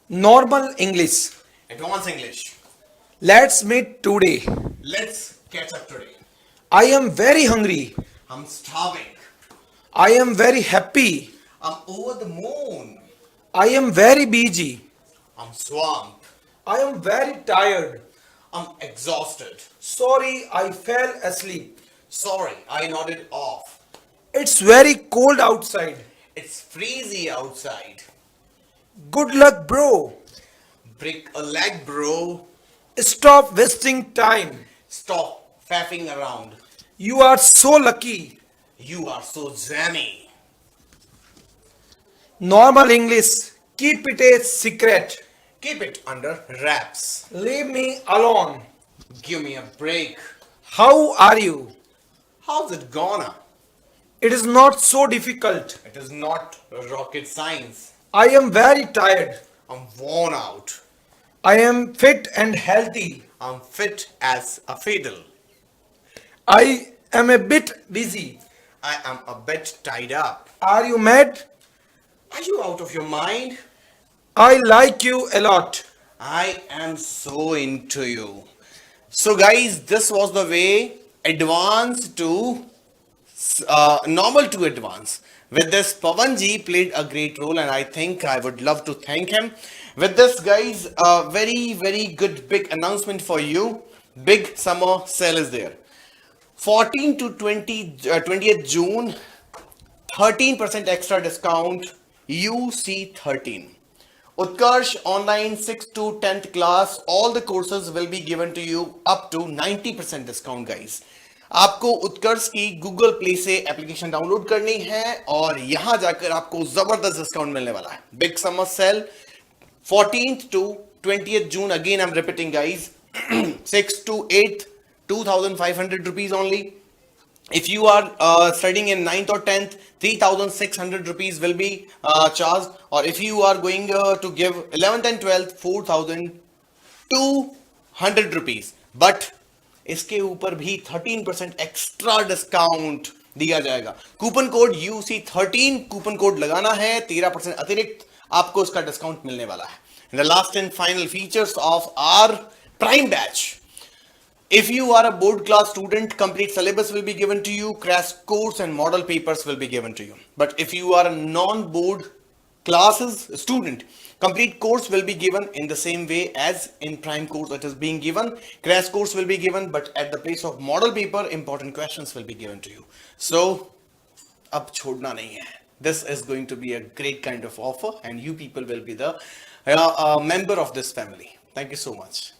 Normal English. Advanced English. Let's meet today. Let's catch up today. I am very hungry. I'm starving. I am very happy. I'm over the moon. I am very busy. I'm swamped. I am very tired. I'm exhausted. Sorry, I fell asleep. Sorry, I nodded off. It's very cold outside. It's freezy outside. Good luck, bro. Break a leg, bro. Stop wasting time. Stop faffing around. You are so lucky. You are so jammy. Normal English. Keep it a secret. Keep it under wraps. Leave me alone. Give me a break. How are you? How's it gonna? It is not so difficult. It is not rocket science. I am very tired. I'm worn out. I am fit and healthy. I'm fit as a fiddle. I am a bit busy. I am a bit tied up. Are you mad? Are you out of your mind? I like you a lot. I am so into you. So, guys, this was the way advanced to normal to advanced. With this, Pavanji played a great role, and I think I would love to thank him. With this, guys, a very good big announcement for you. Big summer sale is there. 14 to 20th June, 13% extra discount, UC13. Utkarsh online 6 to 10th class, all the courses will be given to you up to 90% discount, guys. आपको उत्कर्ष की Google play से application download करनी है और यहां जाकर आपको जबरदस्त डिस्काउंट मिलने वाला है. Big summer sale 14th to 20th June. Again, I'm repeating, guys. 6th to 8th, 2,500 rupees only. If you are studying in 9th or 10th, 3,600 rupees will be charged. Or if you are going to give 11th and 12th, 4,200 rupees. But इसके ऊपर भी 13% extra discount दिया जाएगा. Coupon code UC13 coupon code लगाना है, 13% अतिरिक्त आपको इसका डिस्काउंट मिलने वाला है. The last and final features of our prime batch. If you are a board class student, complete syllabus will be given to you, crash course and model papers will be given to you. But if you are a non-board classes student, complete course will be given in the same way as in prime course it is being given. Crash course will be given, but at the place of model paper, important questions will be given to you. So, ab chhodna nahi hai. This is going to be a great kind of offer, and you people will be the member of this family. Thank you so much.